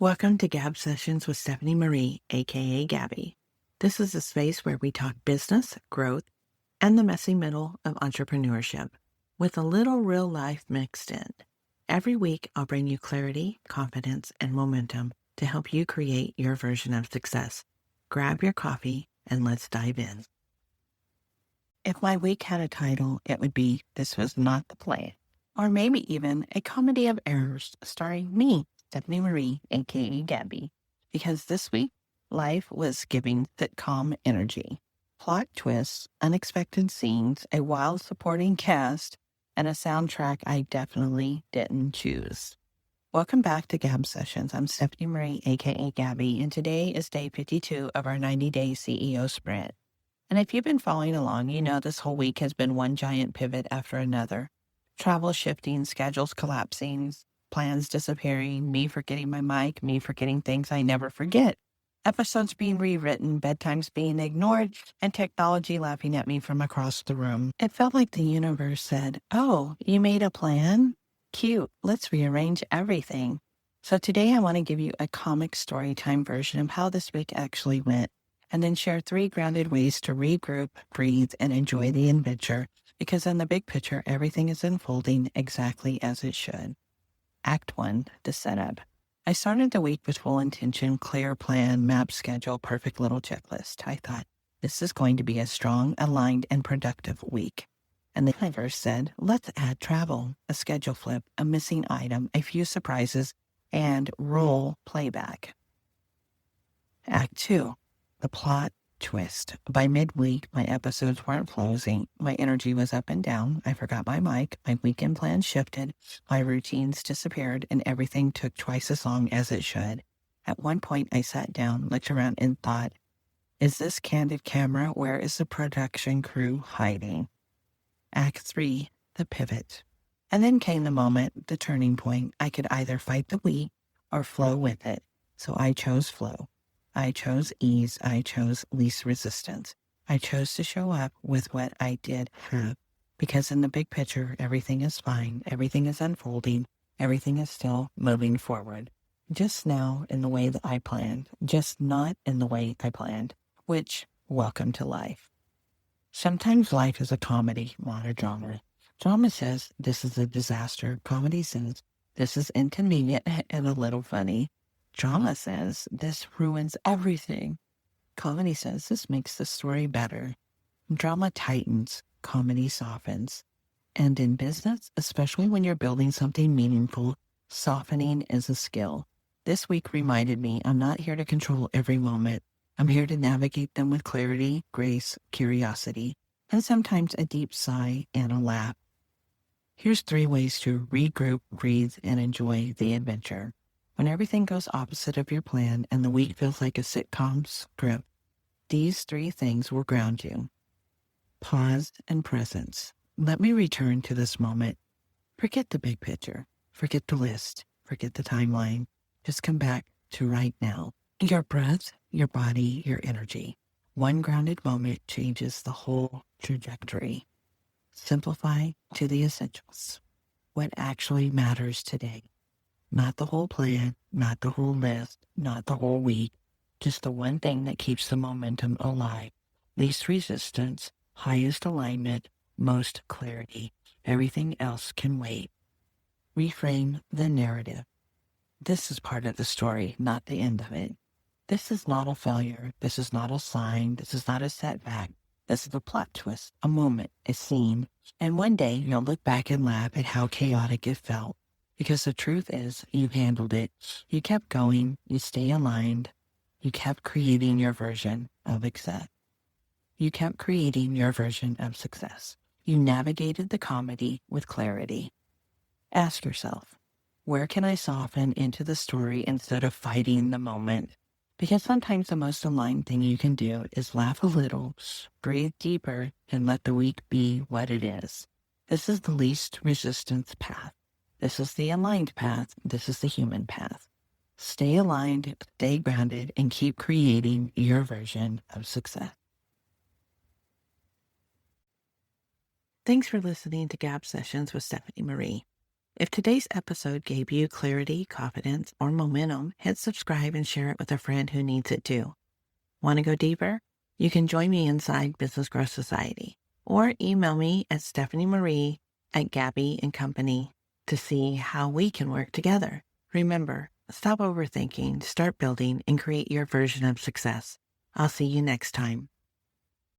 Welcome to Gab Sessions with Stephanie Marie, aka Gabbie. This is a space where we talk business, growth, and the messy middle of entrepreneurship, with a little real life mixed in. Every week, I'll bring you clarity, confidence, and momentum to help you create your version of success. Grab your coffee and let's dive in. If my week had a title, it would be This Was Not the Plan, or maybe even A Comedy of Errors starring me, Stephanie Marie, aka Gabbie, because this week, life was giving sitcom energy. Plot twists, unexpected scenes, a wild supporting cast, and a soundtrack I definitely didn't choose. Welcome back to Gab Sessions. I'm Stephanie Marie, aka Gabbie, and today is day 52 of our 90-day CEO sprint. And if you've been following along, you know this whole week has been one giant pivot after another. Travel shifting, schedules collapsing, plans disappearing, me forgetting my mic, me forgetting things I never forget, episodes being rewritten, bedtimes being ignored, and technology laughing at me from across the room. It felt like the universe said, "Oh, you made a plan? Cute, let's rearrange everything." So today I want to give you a comic story time version of how this week actually went, and then share 3 grounded ways to regroup, breathe, and enjoy the adventure, because in the big picture, everything is unfolding exactly as it should. Act 1, the setup. I started the week with full intention, clear plan, map schedule, perfect little checklist. I thought, this is going to be a strong, aligned, and productive week. And the universe said, let's add travel, a schedule flip, a missing item, a few surprises, and roll playback. Act 2, the plot twist. By midweek, my episodes weren't closing. My energy was up and down. I forgot my mic. My weekend plans shifted. My routines disappeared, and everything took twice as long as it should. At one point, I sat down, looked around, and thought, is this candid camera? Where is the production crew hiding? Act 3, the pivot. And then came the moment, the turning point. I could either fight the week or flow with it. So I chose flow. I chose ease. I chose least resistance. I chose to show up with what I did have, because in the big picture, everything is fine. Everything is unfolding. Everything is still moving forward. Just now in the way that I planned, just not in the way I planned, which, welcome to life. Sometimes life is a comedy, not a drama. Drama says this is a disaster. Comedy says this is inconvenient and a little funny. Drama says this ruins everything. Comedy says this makes the story better. Drama tightens, comedy softens. And in business, especially when you're building something meaningful, softening is a skill. This week reminded me I'm not here to control every moment. I'm here to navigate them with clarity, grace, curiosity, and sometimes a deep sigh and a laugh. Here's 3 ways to regroup, breathe, and enjoy the adventure. When everything goes opposite of your plan and the week feels like a sitcom script, these 3 things will ground you. Pause and presence. Let me return to this moment. Forget the big picture. Forget the list. Forget the timeline. Just come back to right now. Your breath, your body, your energy. One grounded moment changes the whole trajectory. Simplify to the essentials. What actually matters today. Not the whole plan, not the whole list, not the whole week. Just the one thing that keeps the momentum alive. Least resistance, highest alignment, most clarity. Everything else can wait. Reframe the narrative. This is part of the story, not the end of it. This is not a failure. This is not a sign. This is not a setback. This is a plot twist, a moment, a scene. And one day you'll look back and laugh at how chaotic it felt. Because the truth is, you handled it. You kept going. You stay aligned. You kept creating your version of success. You kept creating your version of success. You navigated the comedy with clarity. Ask yourself, where can I soften into the story instead of fighting the moment? Because sometimes the most aligned thing you can do is laugh a little, breathe deeper, and let the week be what it is. This is the least resistance path. This is the aligned path. This is the human path. Stay aligned, stay grounded, and keep creating your version of success. Thanks for listening to Gab Sessions with Stephanie Marie. If today's episode gave you clarity, confidence, or momentum, hit subscribe and share it with a friend who needs it too. Want to go deeper? You can join me inside Business Growth Society or email me at stephaniemarie@Gabbie&Company to see how we can work together. Remember, stop overthinking, start building, and create your version of success. I'll see you next time.